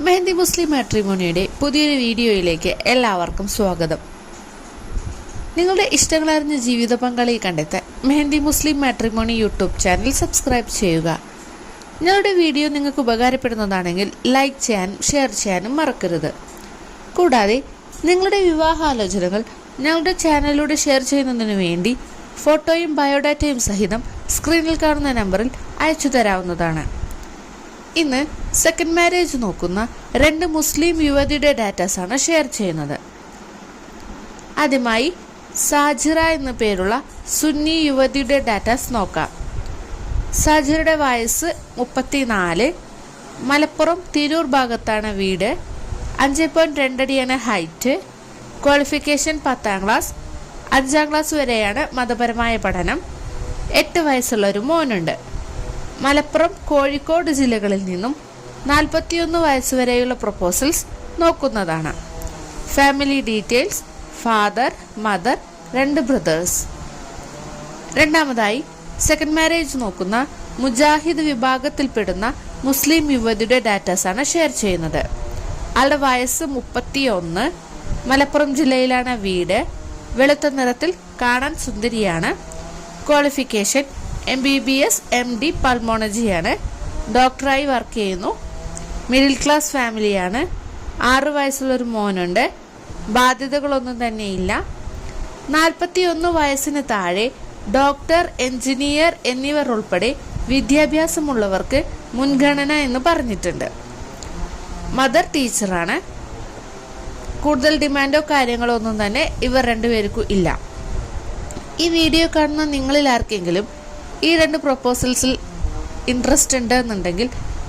മെഹന്തി മുസ്ലിം മാട്രിമോണിയുടെ പുതിയൊരു വീഡിയോയിലേക്ക് എല്ലാവർക്കും സ്വാഗതം. നിങ്ങളുടെ ഇഷ്ടങ്ങളറിഞ്ഞ ജീവിത പങ്കാളിയെ കണ്ടെത്താൻ മെഹന്തി മുസ്ലിം മാട്രിമോണി യൂട്യൂബ് ചാനൽ സബ്സ്ക്രൈബ് ചെയ്യുക. ഞങ്ങളുടെ വീഡിയോ നിങ്ങൾക്ക് ഉപകാരപ്പെടുന്നതാണെങ്കിൽ ലൈക്ക് ചെയ്യാനും ഷെയർ ചെയ്യാനും മറക്കരുത്. കൂടാതെ നിങ്ങളുടെ വിവാഹാലോചനകൾ ഞങ്ങളുടെ ചാനലിലൂടെ ഷെയർ ചെയ്യുന്നതിനു വേണ്ടി ഫോട്ടോയും ബയോഡാറ്റയും സഹിതം സ്ക്രീനിൽ കാണുന്ന നമ്പറിൽ അയച്ചു തരാവുന്നതാണ്. ഇന്ന് സെക്കൻഡ് മാരേജ് നോക്കുന്ന 2 മുസ്ലിം യുവതിയുടെ ഡാറ്റാസാണ് ഷെയർ ചെയ്യുന്നത്. ആദ്യമായി സാജിറ എന്ന പേരുള്ള സുന്നി യുവതിയുടെ ഡാറ്റാസ് നോക്കാം. സാജിറയുടെ വയസ്സ് 34, മലപ്പുറം തിരൂർ ഭാഗത്താണ് വീട്, 5.2 അടിയാണ് ഹൈറ്റ്, ക്വാളിഫിക്കേഷൻ 10ാം ക്ലാസ്, 5ാം ക്ലാസ് വരെയാണ് മതപരമായ പഠനം, 8 വയസ്സുള്ള ഒരു മോനുണ്ട്. മലപ്പുറം കോഴിക്കോട് ജില്ലകളിൽ നിന്നും 41 വയസ്സുവരെയുള്ള പ്രൊപ്പോസൽസ് നോക്കുന്നതാണ്. Family details: father, mother, 2 brothers. രണ്ടാമതായി സെക്കൻഡ് മാരേജ് നോക്കുന്ന മുജാഹിദ് വിഭാഗത്തിൽപ്പെടുന്ന മുസ്ലിം യുവതിയുടെ ഡാറ്റാസാണ് ഷെയർ ചെയ്യുന്നത്. ആളുടെ വയസ്സ് 31, മലപ്പുറം ജില്ലയിലാണ് വീട്, വെളുത്ത നിറത്തിൽ, കാണാൻ സുന്ദരിയാണ്, ക്വാളിഫിക്കേഷൻ MBBS MD പൾമോളജിയാണ്, ഡോക്ടറായി വർക്ക് ചെയ്യുന്നു, മിഡിൽ ക്ലാസ് ഫാമിലിയാണ്, 6 വയസ്സുള്ളൊരു മോനുണ്ട്, ബാധ്യതകളൊന്നും തന്നെയില്ല. 41 വയസ്സിന് താഴെ ഡോക്ടർ, എഞ്ചിനീയർ എന്നിവർ ഉൾപ്പെടെ വിദ്യാഭ്യാസമുള്ളവർക്ക് മുൻഗണന എന്ന് പറഞ്ഞിട്ടുണ്ട്. മദർ ടീച്ചറാണ്. കൂടുതൽ ഡിമാൻഡോ കാര്യങ്ങളോ ഒന്നും തന്നെ ഇവർ 2 പേർക്കും ഇല്ല. ഈ വീഡിയോ കാണുന്ന നിങ്ങളിൽ ആർക്കെങ്കിലും ഈ 2 പ്രൊപ്പോസൽസിൽ ഇൻട്രസ്റ്റ് ഉണ്ട് എന്നുണ്ടെങ്കിൽ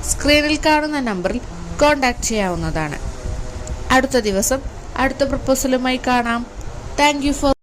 സ്ക്രീനിൽ കാണുന്ന നമ്പറിൽ കോൺടാക്ട് ചെയ്യാവുന്നതാണ്. അടുത്ത ദിവസം അടുത്ത പ്രൊപ്പോസലുമായി കാണാം. Thank you for